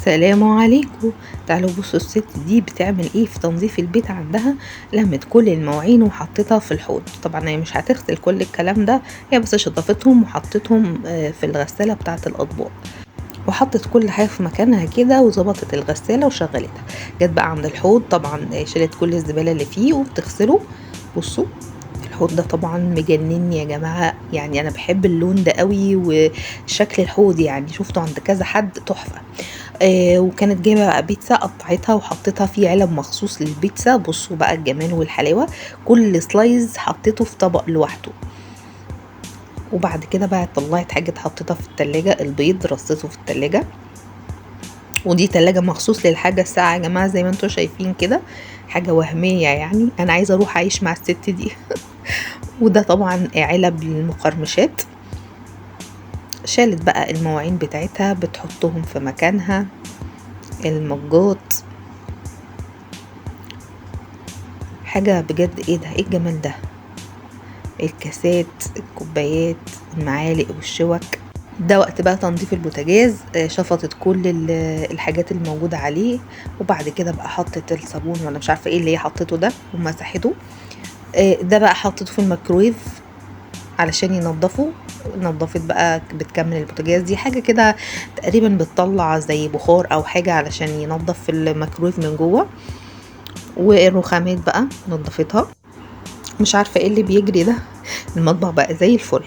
سلام عليكم. تعالوا بصوا الست دي بتعمل ايه في تنظيف البيت عندها. لمت كل المواعين وحطيتها في الحوض. طبعا هي مش هتغسل كل الكلام ده، هي بس شطفتهم وحطتهم في الغسالة بتاعة الأطباق، وحطت كل حاجة في مكانها كده وظبطت الغسالة وشغلتها. جت بقى عند الحوض، طبعا شالت كل الزبالة اللي فيه وبتغسله. بصوا الحوض ده طبعا مجنني يا جماعة، يعني انا بحب اللون ده قوي وشكل الحوض، يعني شفته عند كذا حد تحفة. وكانت جايبه بقى بيتزا، قطعتها وحطيتها في علب مخصوص للبيتزا. بصوا بقى الجمال والحلاوه، كل سلايز حطيته في طبق لوحده. وبعد كده بقى طلعت حاجه حطيتها في التلاجة، البيض رصيته في التلاجة، ودي تلاجة مخصوص للحاجه الساقعه يا جماعه، زي ما انتم شايفين كده، حاجه وهميه، يعني انا عايزه اروح اعيش مع الست دي. وده طبعا علب للمقرمشات. شالت بقى المواعين بتاعتها بتحطهم في مكانها، المجات، حاجة بجد. ايه ده، ايه الجمال ده، الكاسات، الكوبايات، المعالق والشوك. ده وقت بقى تنظيف البوتاجاز. شفطت كل الحاجات الموجودة عليه، وبعد كده بقى حطت الصابون ولا مش عارفة ايه اللي هي حطته ده ومسحته. ده بقى حطته في الميكرويف علشان ينضفه. نضفت بقى بتكمل البوتاجاز دي حاجة كده تقريبا بتطلع زي بخار او حاجة علشان ينضف في الميكرويف من جوه. والرخامات بقى نضفتها. مش عارفة ايه اللي بيجري ده، المطبخ بقى زي الفل.